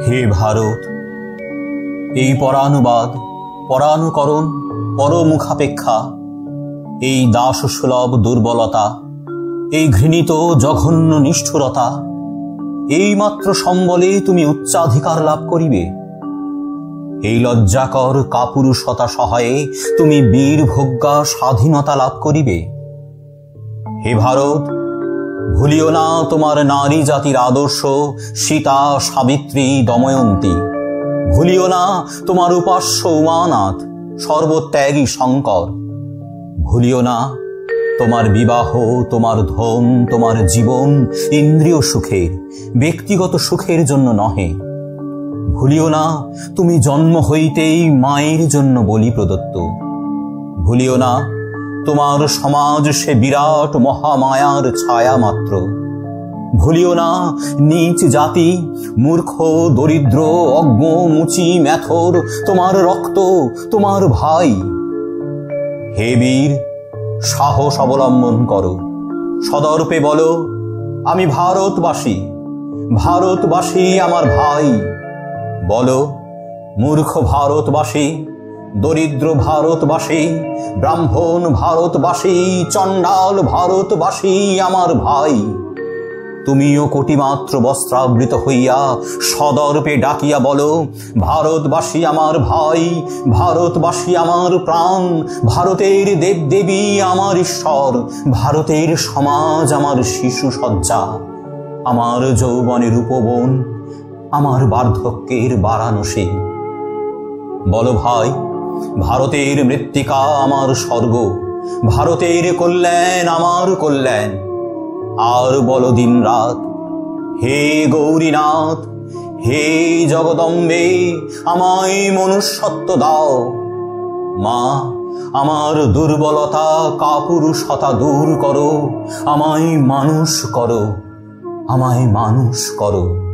হে ভারত, এই পরানুবাদ, পরানুকরণ, পরমুখাপেক্ষা, এই দাসসুলভ দুর্বলতা, এই ঘৃণিত জঘন্য নিষ্ঠুরতা, এইমাত্র সম্বলে তুমি উচ্চাধিকার লাভ করিবে। এই লজ্জাকর কাপুরুষতা সহায়ে তুমি বীরভোগ্যা স্বাধীনতা লাভ করিবে। হে ভারত, ভুলিও না তোমার নারী জাতির আদর্শ সীতা, সাবিত্রী, দময়ন্তী। ভুলিও না তোমার উপাস্য উমানাথ, সর্বত্যাগী শঙ্কর। ভুলিও না তোমার বিবাহ, তোমার ধন, তোমার জীবন ইন্দ্রিয় সুখের, ব্যক্তিগত সুখের জন্য নহে। ভুলিও না তুমি জন্ম হইতেই মায়ের জন্য বলি প্রদত্ত। ভুলিও না তোমার সমাজ সে বিরাট মহামায়ার ছায়া মাত্র। ভুলিও না নীচ জাতি, মূর্খ, দরিদ্র, অজ্ঞ, মুচি, ম্যাথর তোমার রক্ত, তোমার ভাই। হে বীর, সাহস অবলম্বন করো, সদর্পে বলো, আমি ভারতবাসী, ভারতবাসী আমার ভাই। বলো, মূর্খ ভারতবাসী, দরিদ্র ভারতবাসী, ব্রাহ্মণ ভারতবাসী, চণ্ডাল ভারতবাসী আমার ভাই। তুমিও কোটিমাত্র বস্ত্রাবৃত হইয়া সদর্পে ডাকিয়া বলো, ভারতবাসী আমার ভাই, ভারতবাসী আমার প্রাণ, ভারতের দেবদেবী আমার ঈশ্বর, ভারতের সমাজ আমার শিশু সজ্জা, আমার যৌবনের উপবন, আমার বার্ধক্যের বারাণসী। বলো ভাই, ভারতের মৃত্তিকা আমার স্বর্গ, ভারতের কল্যাণ আমার কল্যাণ। আর বলো দিন রাত, হে গৌরীনাথ, হে জগদম্বে, আমায় মনুষ্যত্ব দাও। মা, আমার দুর্বলতা, কাপুরুষতা দূর করো, আমায় মানুষ করো, আমায় মানুষ করো।